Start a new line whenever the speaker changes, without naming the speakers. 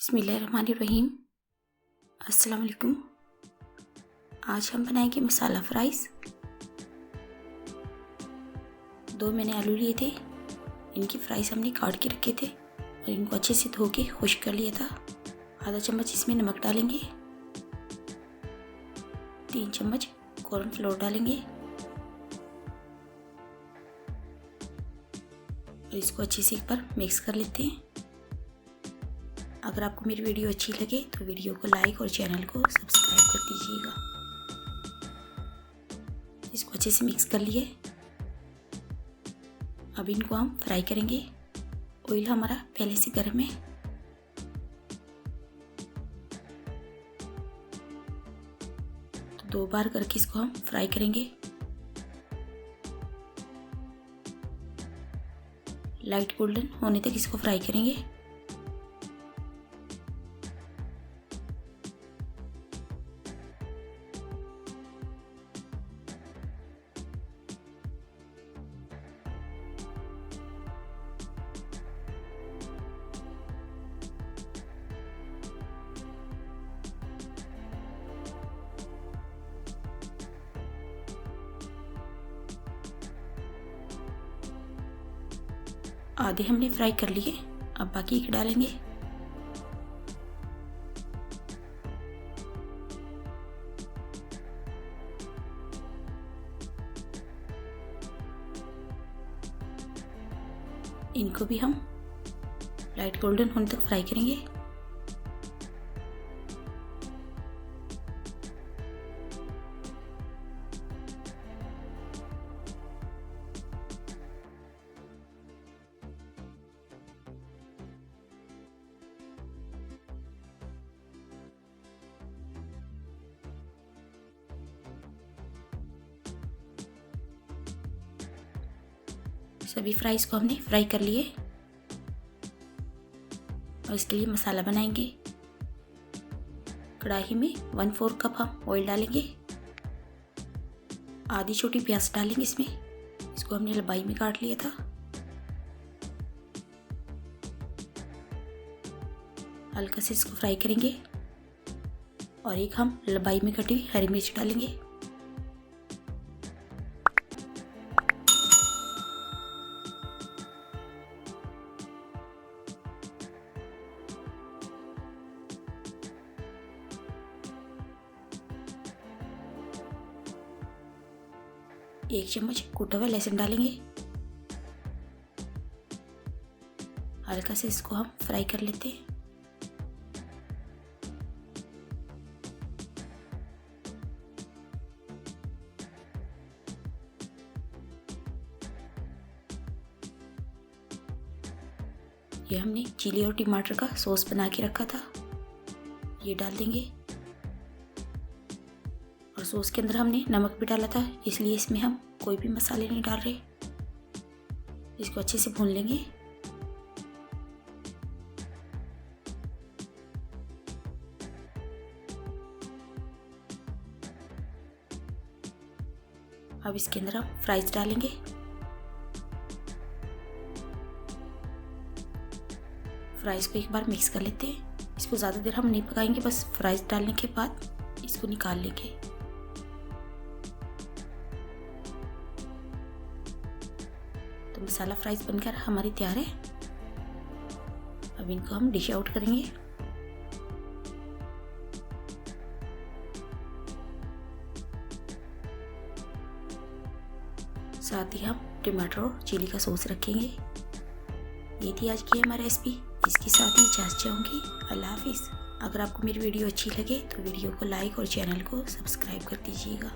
बिस्मिल्लाहिर्रहमानिर्रहीम। अस्सलाम वालेकुम। आज हम बनाएंगे मसाला फ्राइज़। 2 मैंने आलू लिए थे, इनकी फ्राइज़ हमने काट के रखे थे और इनको अच्छे से धो के खुश्क कर लिया था। आधा चम्मच इसमें नमक डालेंगे, 3 चम्मच कॉर्नफ्लोर डालेंगे और इसको अच्छे से एक बार मिक्स कर लेते हैं। अगर आपको मेरी वीडियो अच्छी लगे तो वीडियो को लाइक और चैनल को सब्सक्राइब कर दीजिएगा। इसको अच्छे से मिक्स कर लिए। अब इनको हम फ्राई करेंगे। ऑयल हमारा पहले से गर्म है। तो 2 बार करके इसको हम फ्राई करेंगे। लाइट गोल्डन होने तक इसको फ्राई करेंगे। आधे हमने फ्राई कर लिए, अब बाकी के डालेंगे। इनको भी हम लाइट गोल्डन होने तक फ्राई करेंगे। सभी फ्राइज़ को हमने फ्राई कर लिए और इसके लिए मसाला बनाएंगे। कढ़ाई में 1/4 कप हम ऑयल डालेंगे। आधी छोटी प्याज डालेंगे इसमें। इसको हमने लंबाई में काट लिया था। हल्का से इसको फ्राई करेंगे और एक हम लंबाई में कटी हुई हरी मिर्च डालेंगे। एक चम्मच कूटा हुआ लहसुन डालेंगे। हल्का से इसको हम फ्राई कर लेते हैं। ये हमने चिली और टमाटर का सॉस बना के रखा था, ये डाल देंगे। और सॉस के अंदर हमने नमक भी डाला था, इसलिए इसमें हम कोई भी मसाले नहीं डाल रहे। इसको अच्छे से भून लेंगे। अब इसके अंदर हम फ्राइज डालेंगे। फ्राइज को एक बार मिक्स कर लेते हैं। इसको ज़्यादा देर हम नहीं पकाएंगे, बस फ्राइज डालने के बाद इसको निकाल लेंगे। तो मसाला फ्राइज बनकर हमारी तैयार है। अब इनको हम डिश आउट करेंगे। साथ ही हम टमाटर और चिली का सॉस रखेंगे। ये थी आज की हमारी रेसिपी। इसके साथ ही इजाज़त चाहूँगी। अल्लाह हाफिज़। अगर आपको मेरी वीडियो अच्छी लगे तो वीडियो को लाइक और चैनल को सब्सक्राइब कर दीजिएगा।